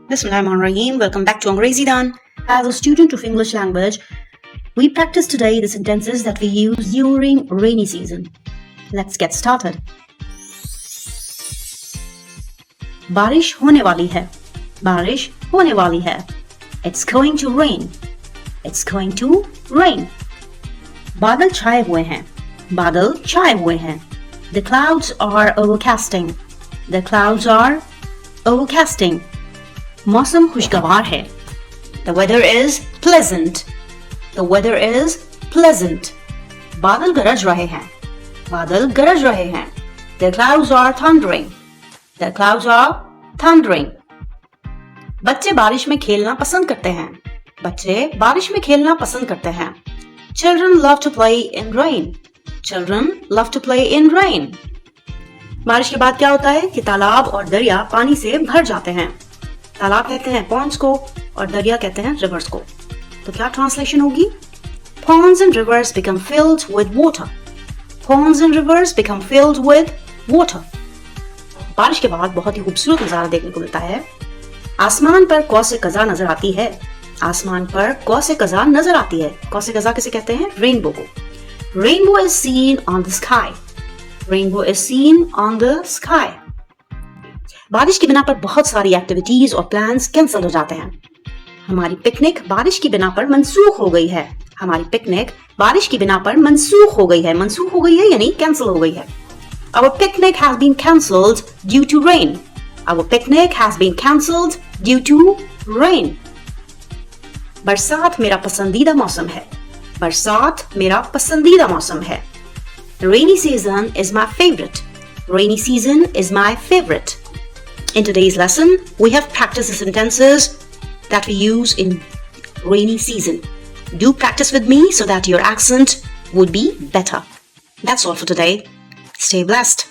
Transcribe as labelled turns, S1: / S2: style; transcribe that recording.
S1: Bismillahirrahmanirrahim. Welcome back to Angrazidan. As a student of English language, we practice today the sentences that we use during rainy season. Let's get started. बारिश होने वाली है. बारिश होने वाली है. It's going to rain. It's going to rain. बादल छाए हुए हैं. बादल छाए हुए हैं. The clouds are overcasting. The clouds are overcasting. मौसम खुशगवार है. The weather is pleasant. The weather is pleasant. बादल गरज रहे हैं. बादल गरज रहे हैं. The clouds are thundering. The clouds are thundering. बच्चे बारिश में खेलना पसंद करते हैं. बच्चे बारिश में खेलना पसंद करते हैं. Children love to play in rain. Children love to play in rain. बारिश के बाद क्या होता है कि तालाब और दरिया पानी से भर जाते हैं. तालाब कहते हैं ponds को और दरिया कहते हैं rivers को. तो क्या ट्रांसलेशन होगी? Ponds and rivers become filled with water. Ponds and rivers become filled with water. बारिश के बाद बहुत ही खूबसूरत नजारा देखने को मिलता है. आसमान पर कौसे कज़ा नजर आती है. आसमान पर कौसे कज़ा नजर आती है. कौसे कज़ा किसे कहते हैं? रेनबो को. Rainbow is seen on the sky. Rainbow is seen on the sky. बारिश की बिना पर बहुत सारी एक्टिविटीज और प्लान्स कैंसिल हो जाते हैं. हमारी पिकनिक बारिश की बिना पर मनसूख हो गई है. हमारी पिकनिक बारिश की बिना पर मनसूख हो गई है. मनसूख हो गई है यानी कैंसिल हो गई है. Our picnic has been cancelled due to rain. Our picnic has been cancelled due to rain. बरसात मेरा पसंदीदा मौसम है. बरसात मेरा पसंदीदा मौसम है. Rainy season is my favorite. Rainy season is my favorite. In today's lesson, we have practiced the sentences that we use in rainy season. Do practice with me so that your accent would be better. That's all for today. Stay blessed.